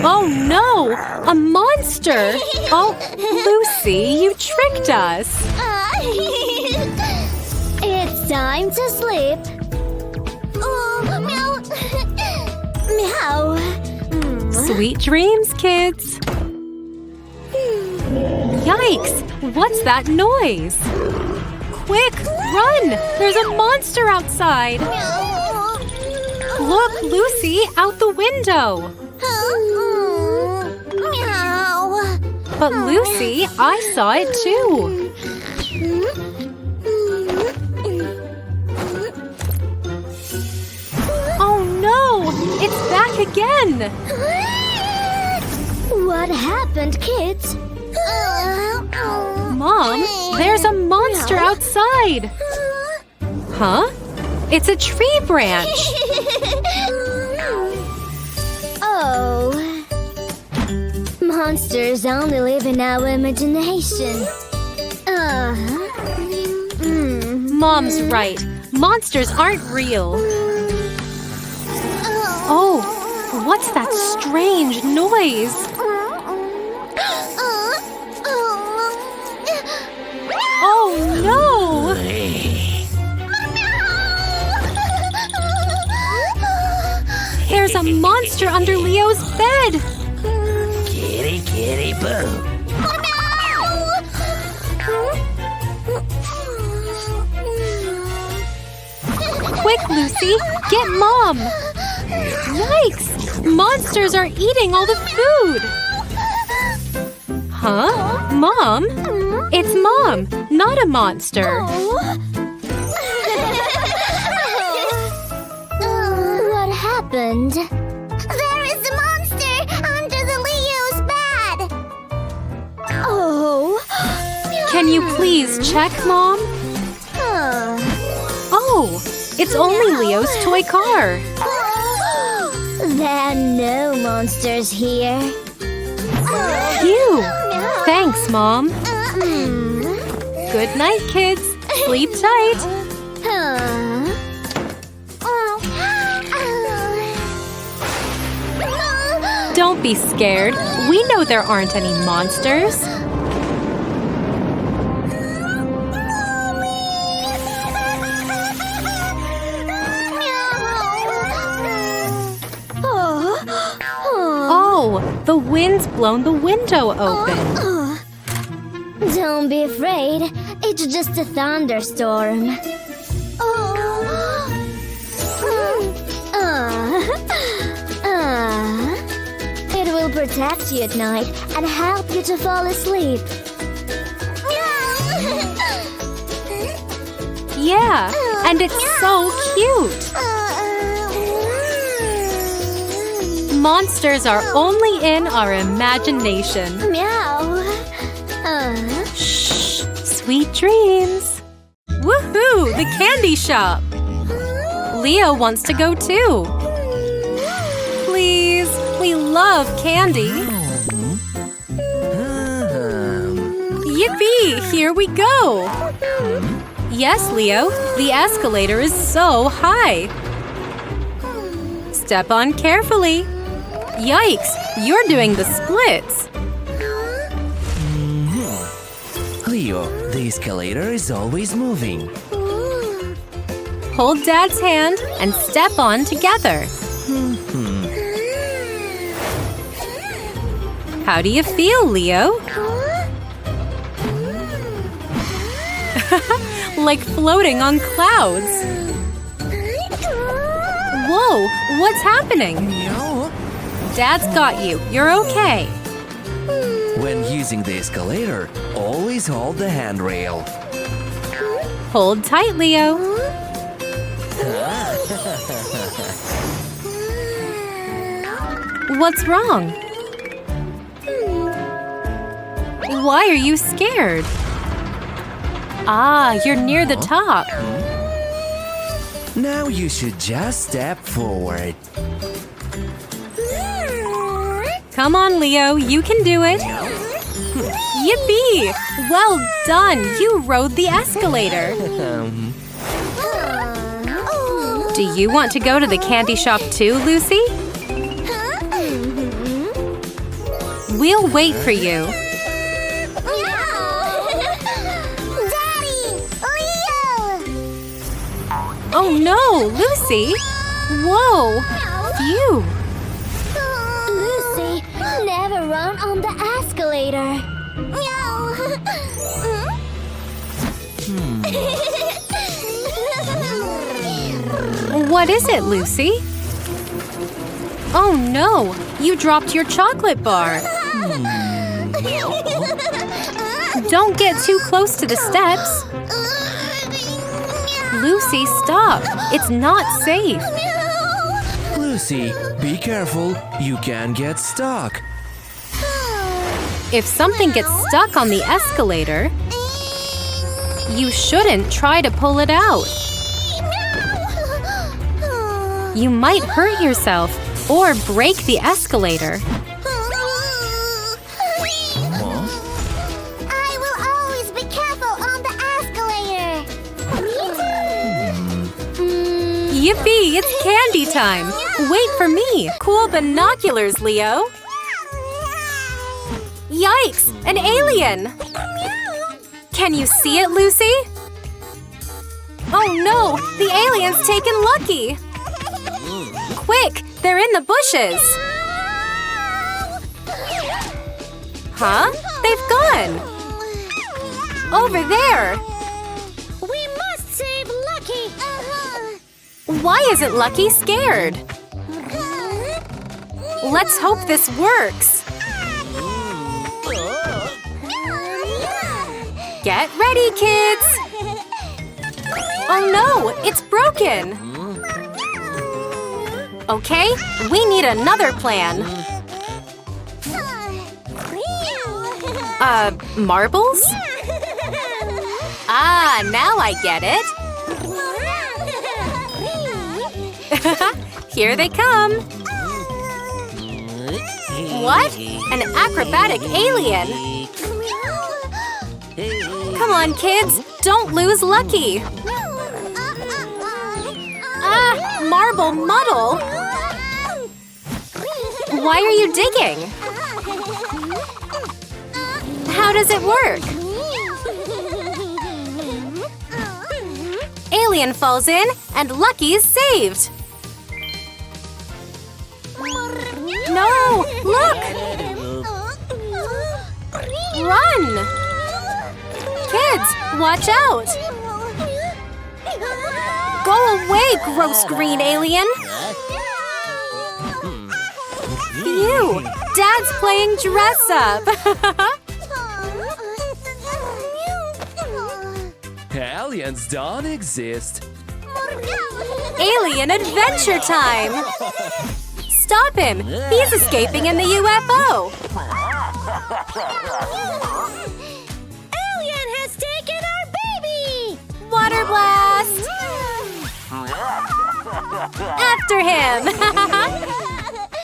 Oh no! A monster! Oh, Lucy, you tricked us! It's time to sleep. Oh, meow. Meow. Sweet dreams, kids! Yikes! What's that noise? Quick, run! There's a monster outside! Look, Lucy, out the window! Meow. But Lucy, I saw it too! Oh no! It's back again! What happened, kids? Mom, there's a monster outside! Huh? It's a tree branch! Oh. Monsters only live in our imagination. Mom's right. Monsters aren't real. Oh, what's that strange noise? Oh no! There's a monster under Leo's bed! Kitty, kitty, boo. Quick, Lucy! Get Mom! Yikes! Monsters are eating all the food! Huh? Mom? It's Mom, not a monster. What happened? There is a monster under the Leo's bed! Oh. Can you please check, Mom? Oh, it's only Leo's toy car. There are no monsters here. Phew! Thanks, Mom. Good night, kids. Sleep tight. Don't be scared. We know there aren't any monsters. Oh, the wind's blown the window open. Don't be afraid. It's just a thunderstorm. It will protect you at night and help you to fall asleep. Yeah, and it's so cute. Monsters are only in our imagination. Meow. Shh, sweet dreams. Woohoo, the candy shop. Leo wants to go too. Please, we love candy. Yippee, here we go. Yes, Leo, the escalator is so high. Step on carefully. Yikes, you're doing the splits. Leo, the escalator is always moving. Hold Dad's hand and step on together. How do you feel, Leo? Like floating on clouds. Whoa, what's happening? Dad's got you. You're okay. When using the escalator, always hold the handrail. Hold tight, Leo. What's wrong? Why are you scared? Ah, you're near the top. Now you should just step forward. Come on, Leo, you can do it. Yippee! Well done, you rode the escalator. Do you want to go to the candy shop too, Lucy? We'll wait for you. Daddy! Leo! Oh no, Lucy! Whoa! Phew! Lucy, never run on the escalator. What is it, Lucy? Oh no! You dropped your chocolate bar! Don't get too close to the steps! Lucy, stop! It's not safe! Lucy, be careful. You can get stuck. If something gets stuck on the escalator, you shouldn't try to pull it out. You might hurt yourself or break the escalator. I will always be careful on the escalator. Yippee! It's candy time! Wait for me! Cool binoculars, Leo! Yikes! An alien! Can you see it, Lucy? Oh no! The alien's taken Lucky! Quick! They're in the bushes! Huh? They've gone! Over there! We must save Lucky. Why isn't Lucky scared? Let's hope this works! Get ready, kids! Oh no! It's broken! Okay, we need another plan. Marbles? Ah, now I get it. Here they come. What? An acrobatic alien? Come on, kids. Don't lose Lucky. Ah, marble muddle. Why are you digging? How does it work? Alien falls in and Lucky's saved. No! Look! Run! Kids, watch out! Go away, gross green alien! Phew! Dad's playing dress up! Aliens don't exist. Alien adventure time! Stop him! He's escaping in the UFO! Alien has taken our baby! Water blast! After him!